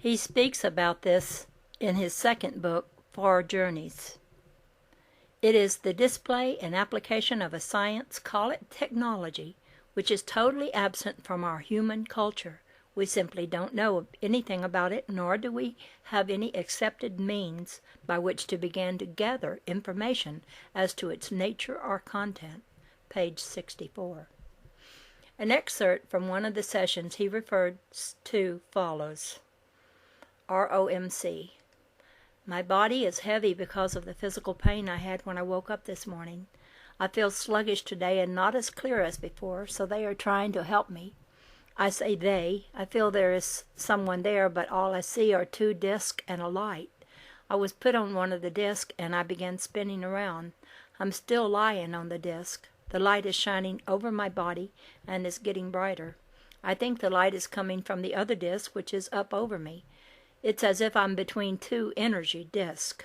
He speaks about this in his second book, Far Journeys. It is the display and application of a science, call it technology, which is totally absent from our human culture. We simply don't know anything about it, nor do we have any accepted means by which to begin to gather information as to its nature or content. Page 64. An excerpt from one of the sessions he referred to follows. ROMC. My body is heavy because of the physical pain I had when I woke up this morning. I feel sluggish today and not as clear as before, so they are trying to help me. I say they. I feel there is someone there, but all I see are 2 discs and a light. I was put on one of the discs and I began spinning around. I'm still lying on the disc. The light is shining over my body and is getting brighter. I think the light is coming from the other disc, which is up over me. It's as if I'm between 2 energy discs.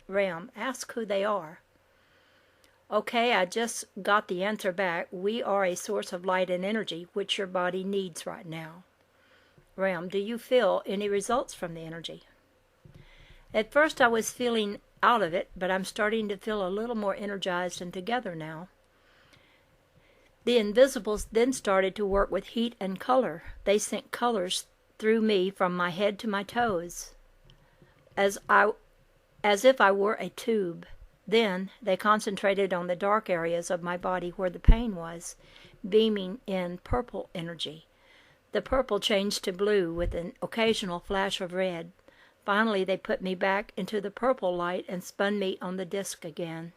Ram, ask who they are. Okay, I just got the answer back. We are a source of light and energy, which your body needs right now. Ram, do you feel any results from the energy? At first I was feeling out of it, but I'm starting to feel a little more energized and together now. The invisibles then started to work with heat and color. They sent colors through me from my head to my toes, as if I were a tube. Then they concentrated on the dark areas of my body where the pain was, beaming in purple energy. The purple changed to blue with an occasional flash of red. Finally, they put me back into the purple light and spun me on the disc again.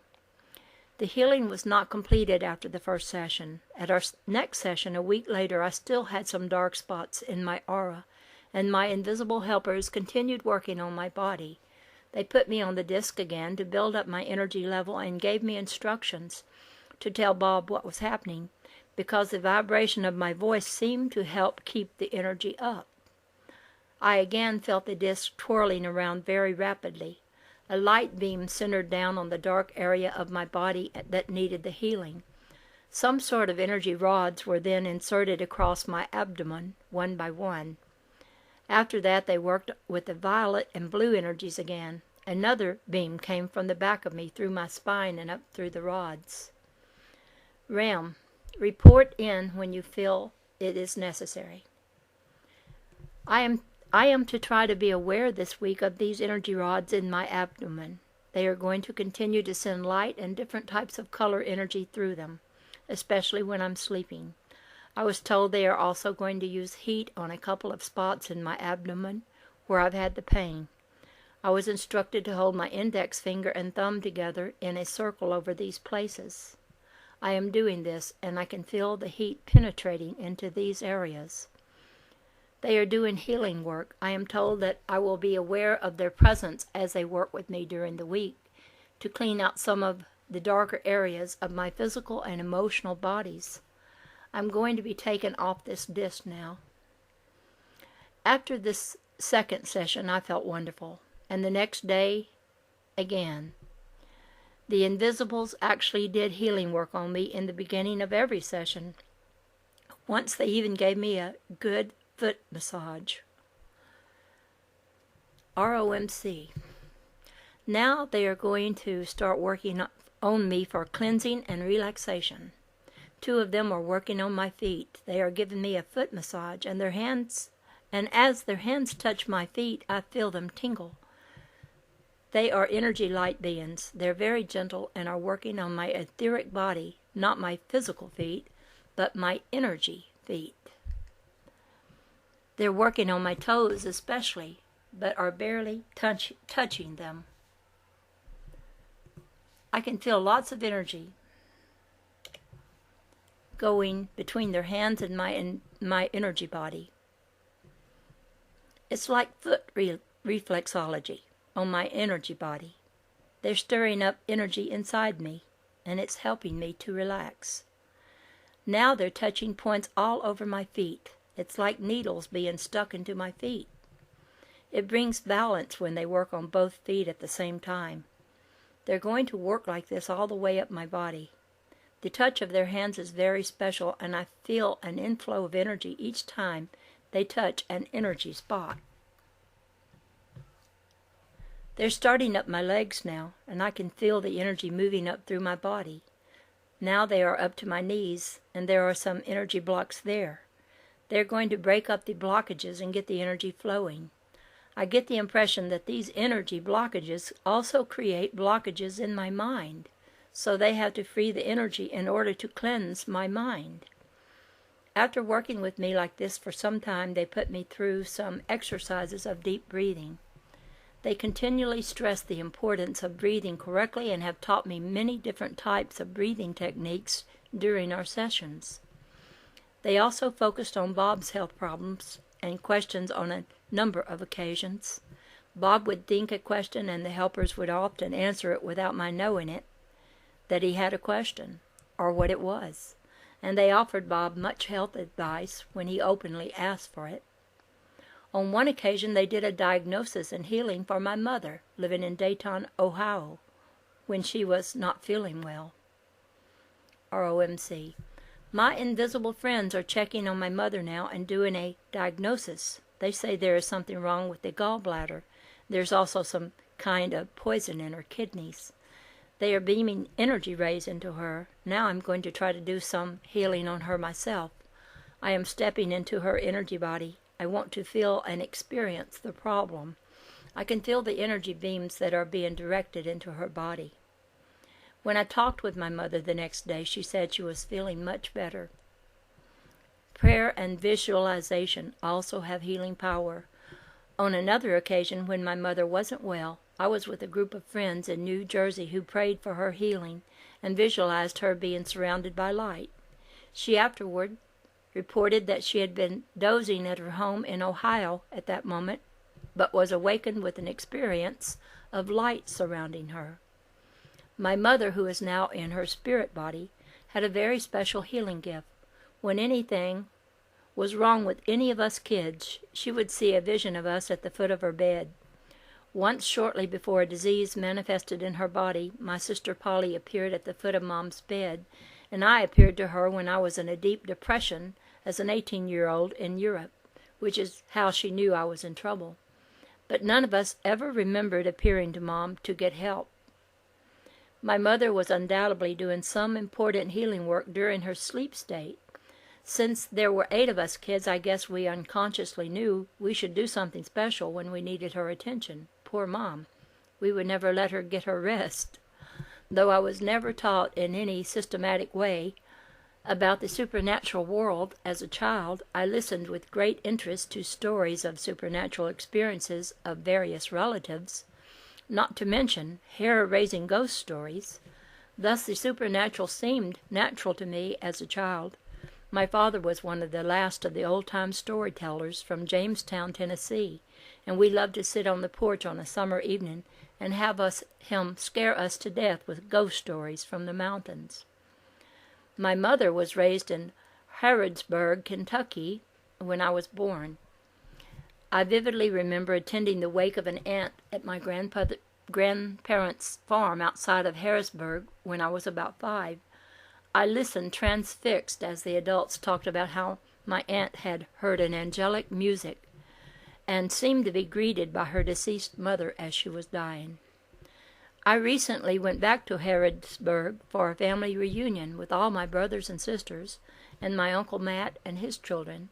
The healing was not completed after the first session. At our next session, a week later, I still had some dark spots in my aura, and my invisible helpers continued working on my body. They put me on the disc again to build up my energy level and gave me instructions to tell Bob what was happening, because the vibration of my voice seemed to help keep the energy up. I again felt the disc twirling around very rapidly. A light beam centered down on the dark area of my body that needed the healing. Some sort of energy rods were then inserted across my abdomen, one by one. After that, they worked with the violet and blue energies again. Another beam came from the back of me through my spine and up through the rods. Ram, report in when you feel it is necessary. I am to try to be aware this week of these energy rods in my abdomen. They are going to continue to send light and different types of color energy through them, especially when I'm sleeping. I was told they are also going to use heat on a couple of spots in my abdomen where I've had the pain. I was instructed to hold my index finger and thumb together in a circle over these places. I am doing this, and I can feel the heat penetrating into these areas. They are doing healing work. I am told that I will be aware of their presence as they work with me during the week to clean out some of the darker areas of my physical and emotional bodies. I'm going to be taken off this disc now. After this second session, I felt wonderful, and the next day, again. The invisibles actually did healing work on me in the beginning of every session. Once they even gave me a good foot massage. ROMC. Now they are going to start working on me for cleansing and relaxation. 2 of them are working on my feet. They are giving me a foot massage, and as their hands touch my feet, I feel them tingle. They are energy light beings. They're very gentle and are working on my etheric body, not my physical feet, but my energy feet. They're working on my toes especially, but are barely touching them. I can feel lots of energy going between their hands and my energy body. It's like foot reflexology on my energy body. They're stirring up energy inside me, and it's helping me to relax. Now they're touching points all over my feet. It's like needles being stuck into my feet. It brings balance when they work on both feet at the same time. They're going to work like this all the way up my body. The touch of their hands is very special, and I feel an inflow of energy each time they touch an energy spot. They're starting up my legs now, and I can feel the energy moving up through my body. Now they are up to my knees, and there are some energy blocks there. They're going to break up the blockages and get the energy flowing. I get the impression that these energy blockages also create blockages in my mind, so they have to free the energy in order to cleanse my mind. After working with me like this for some time, they put me through some exercises of deep breathing. They continually stress the importance of breathing correctly and have taught me many different types of breathing techniques during our sessions. They also focused on Bob's health problems and questions on a number of occasions. Bob would think a question and the helpers would often answer it without my knowing it, that he had a question, or what it was, and they offered Bob much health advice when he openly asked for it. On one occasion they did a diagnosis and healing for my mother, living in Dayton, Ohio, when she was not feeling well. ROMC. My invisible friends are checking on my mother now and doing a diagnosis. They say there is something wrong with the gallbladder. There's also some kind of poison in her kidneys. They are beaming energy rays into her. Now I'm going to try to do some healing on her myself. I am stepping into her energy body. I want to feel and experience the problem. I can feel the energy beams that are being directed into her body. When I talked with my mother the next day, she said she was feeling much better. Prayer and visualization also have healing power. On another occasion, when my mother wasn't well, I was with a group of friends in New Jersey who prayed for her healing and visualized her being surrounded by light. She afterward reported that she had been dozing at her home in Ohio at that moment, but was awakened with an experience of light surrounding her. My mother, who is now in her spirit body, had a very special healing gift. When anything was wrong with any of us kids, she would see a vision of us at the foot of her bed. Once, shortly before a disease manifested in her body, my sister Polly appeared at the foot of Mom's bed, and I appeared to her when I was in a deep depression as an 18-year-old in Europe, which is how she knew I was in trouble. But none of us ever remembered appearing to Mom to get help. My mother was undoubtedly doing some important healing work during her sleep state. Since there were 8 of us kids, I guess we unconsciously knew we should do something special when we needed her attention. Poor Mom. We would never let her get her rest. Though I was never taught in any systematic way about the supernatural world as a child, I listened with great interest to stories of supernatural experiences of various relatives, not to mention hair-raising ghost stories. Thus the supernatural seemed natural to me as a child. My father was one of the last of the old-time storytellers from Jamestown, Tennessee, and we loved to sit on the porch on a summer evening and have him scare us to death with ghost stories from the mountains. My mother was raised in Harrodsburg, Kentucky, when I was born. I vividly remember attending the wake of an aunt at my grandparents' farm outside of Harrisburg when I was about 5. I listened transfixed as the adults talked about how my aunt had heard an angelic music and seemed to be greeted by her deceased mother as she was dying. I recently went back to Harrodsburg for a family reunion with all my brothers and sisters and my Uncle Matt and his children.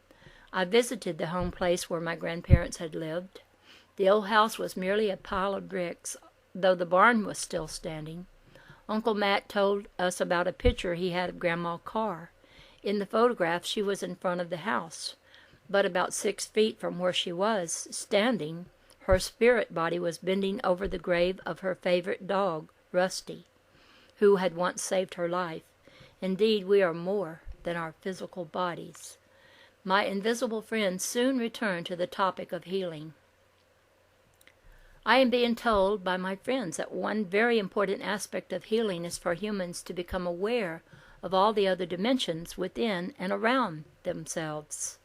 I visited the home place where my grandparents had lived. The old house was merely a pile of bricks, though the barn was still standing. Uncle Matt told us about a picture he had of Grandma Carr. In the photograph, she was in front of the house, but about 6 feet from where she was standing, her spirit body was bending over the grave of her favorite dog, Rusty, who had once saved her life. Indeed, we are more than our physical bodies. My invisible friends soon returned to the topic of healing. I am being told by my friends that one very important aspect of healing is for humans to become aware of all the other dimensions within and around themselves.